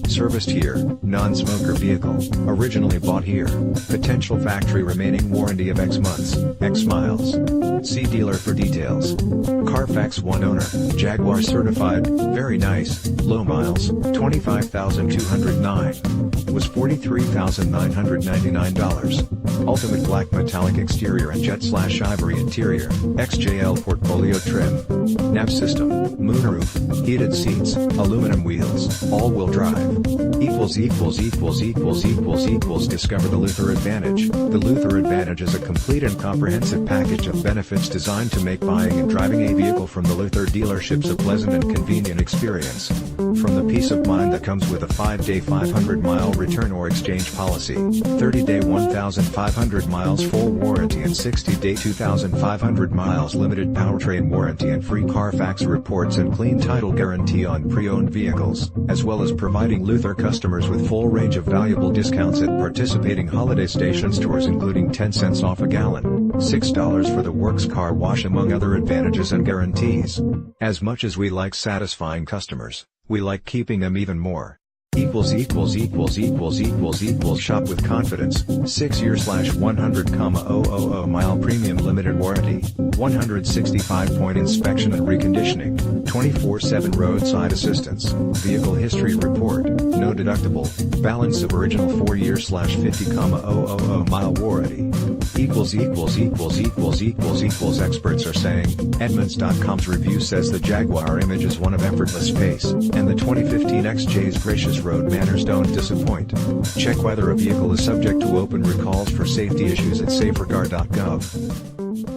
Serviced here, non-smoker vehicle, originally bought here, potential factory remaining warranty of X months, X miles. See dealer for details. Carfax one owner, Jaguar certified, very nice, low miles, 25,209. Was $43,999. Ultimate black metallic exterior and jet/ivory interior, XJL Portfolio trim. Nav system, moonroof, heated seats, aluminum wheels, all-wheel drive. Discover the Luther Advantage. The Luther Advantage is a complete and comprehensive package of benefits designed to make buying and driving a vehicle from the Luther dealerships a pleasant and convenient experience. From the peace of mind that comes with a 5-day 500-mile return or exchange policy, 30-day 1,500 miles full warranty and 60-day 2,500 miles limited powertrain warranty and free Carfax reports and clean title guarantee on pre-owned vehicles, as well as providing Luther customers with full range of valuable discounts at participating holiday station stores including 10 cents off a gallon, $6 for the works car wash among other advantages and guarantees. As much as we like satisfying customers, we like keeping them even more. Shop with confidence, 6-year/100,000 mile premium limited warranty, 165-point inspection and reconditioning, 24/7 roadside assistance, vehicle history report, no deductible, balance of original 4-year/50,000 mile warranty. Experts are saying. Edmunds.com's review says the Jaguar image is one of effortless pace, and the 2015 XJ's gracious road manners don't disappoint. Check whether a vehicle is subject to open recalls for safety issues at saferegard.gov.